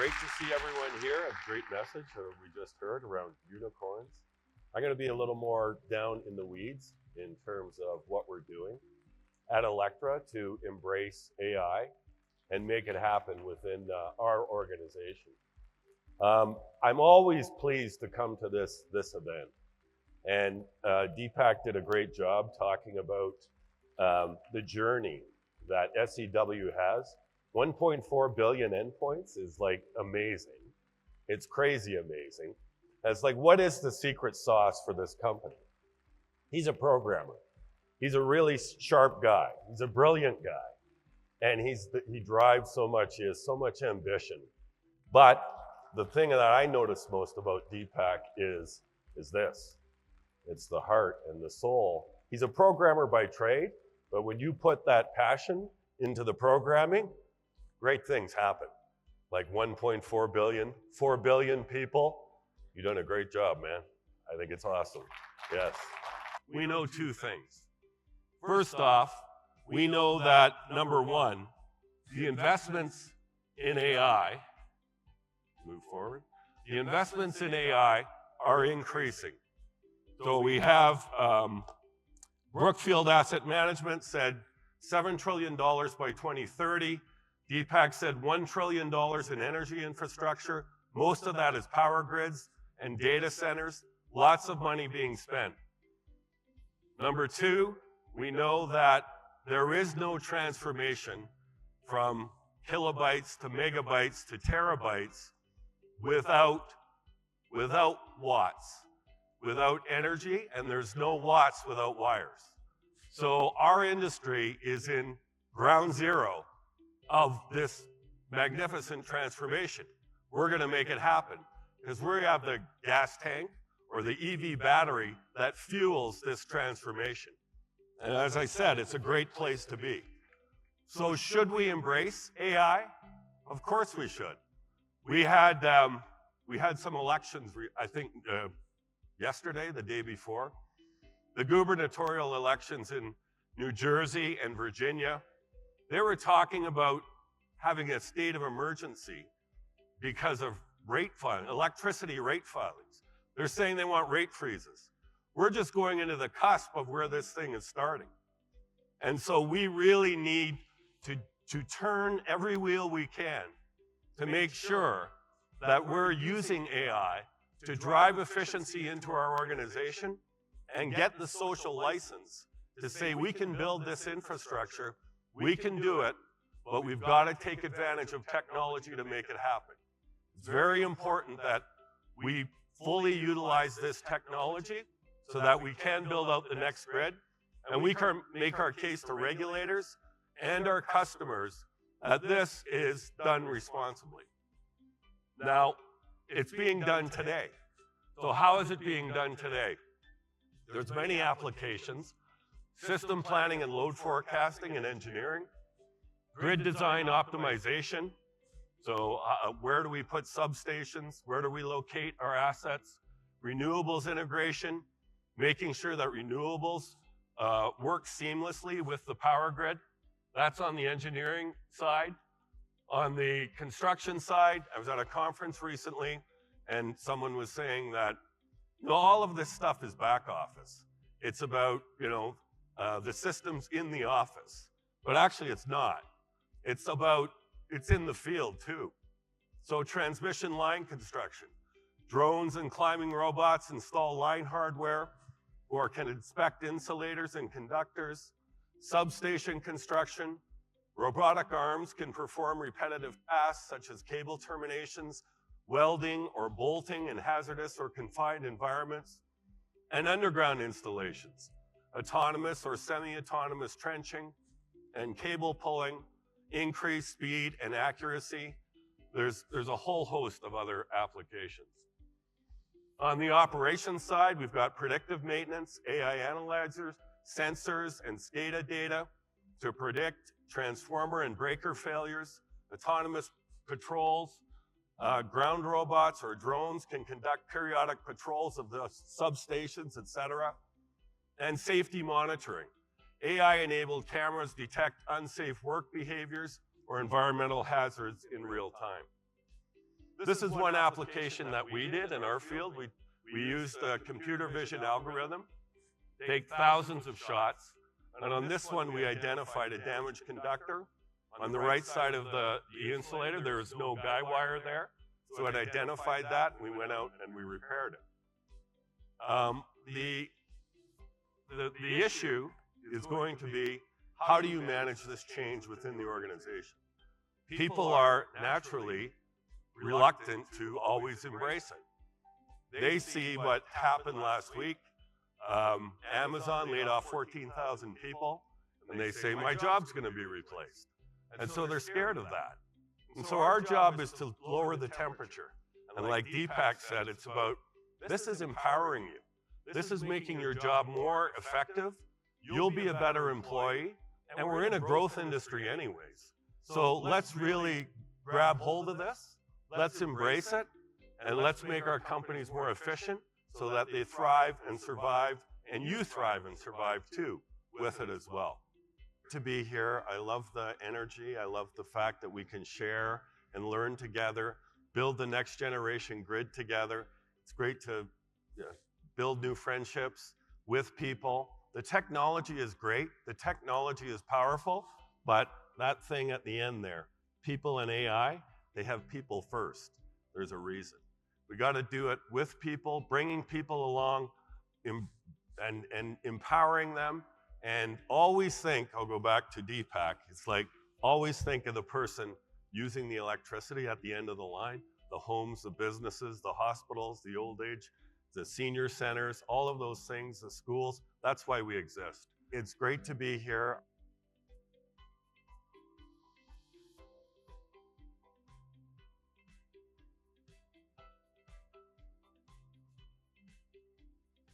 great to see everyone here. A great message we just heard around unicorns. I'm going to be a little more down in the weeds in terms of what we're doing at Alectra to embrace AI and make it happen within our organization. I'm always pleased to come to this event. And Deepak did a great job talking about the journey that SEW has. 1.4 billion endpoints is like amazing. It's crazy amazing. It's like, what is the secret sauce for this company? He's a programmer. He's a really sharp guy. He's a brilliant guy. And he drives so much, he has so much ambition. But the thing that I notice most about Deepak is this. It's the heart and the soul. He's a programmer by trade, but when you put that passion into the programming, great things happen. Like 1.4 billion, 4 billion people. You've done a great job, man. I think it's awesome. Yes. We know two things. First off, we know that, number one, the investments in AI, move forward, the investments in AI are increasing. So we have Brookfield Asset Management said $7 trillion by 2030. Deepak said $1 trillion in energy infrastructure. Most of that is power grids and data centers. Lots of money being spent. Number two, we know that there is no transformation from kilobytes to megabytes to terabytes without watts, without energy, and there's no watts without wires. So our industry is in ground zero of this magnificent transformation. We're going to make it happen because we have the gas tank or the EV battery that fuels this transformation. And as I said, it's a great place to be. So should we embrace AI? Of course we should. We had some elections, I think yesterday, the day before. The gubernatorial elections in New Jersey and Virginia, they were talking about having a state of emergency because of electricity rate filings. They're saying they want rate freezes. We're just going into the cusp of where this thing is starting. And so we really need to turn every wheel we can to make sure that we're using AI to drive efficiency into our organization and get the social license to say we can build this infrastructure, we can do it, but we've got to take advantage of technology to make it happen. It's very important that we fully utilize this technology so that we can build out the next grid, and we can make our case to regulators and our customers that this is done responsibly. Now, it's being done today. So how is it being done today? There's many applications: system planning and load forecasting and engineering, grid design optimization. So where do we put substations? Where do we locate our assets? Renewables integration, making sure that renewables work seamlessly with the power grid. That's on the engineering side. On the construction side, I was at a conference recently, and someone was saying that all of this stuff is back office. It's about the systems in the office, but actually it's not. It's in the field too. So transmission line construction, drones and climbing robots install line hardware or can inspect insulators and conductors. Substation construction, robotic arms can perform repetitive tasks such as cable terminations, welding or bolting in hazardous or confined environments, and underground installations, autonomous or semi-autonomous trenching and cable pulling, increased speed and accuracy. There's a whole host of other applications. On the operations side, we've got predictive maintenance, AI analyzers, sensors, and SCADA data to predict transformer and breaker failures. Autonomous patrols, ground robots or drones can conduct periodic patrols of the substations, etc. And safety monitoring. AI-enabled cameras detect unsafe work behaviors or environmental hazards in real time. This is one application that we did in our field. We used a computer vision algorithm, take thousands of shots, and on this one we identified a damaged conductor. On the right side of the insulator, there was no guy wire there, so it identified that, and we went out and we repaired it. The issue is going to be, how do you manage this change within the organization? People are naturally reluctant to always embrace it. They see what happened last week. Amazon laid off 14,000 people, and they say, my job's going to be replaced. And so they're scared of that. And so our job is to lower the temperature. And like Deepak said, it's about, this is empowering you. This is making your job more effective. You'll be a better employee. And we're in a growth industry anyways. So let's really grab hold of this. Let's embrace it. And let's make our companies more efficient so that they thrive and survive. And you thrive and survive too with it as well. To be here, I love the energy. I love the fact that we can share and learn together, build the next generation grid together. It's great to build new friendships with people. The technology is great. The technology is powerful, but that thing at the end there, people and AI, they have people first. There's a reason. We got to do it with people, bringing people along and empowering them. And always think, I'll go back to Deepak, it's like, always think of the person using the electricity at the end of the line, the homes, the businesses, the hospitals, the old age, the senior centers, all of those things, the schools. That's why we exist. It's great to be here.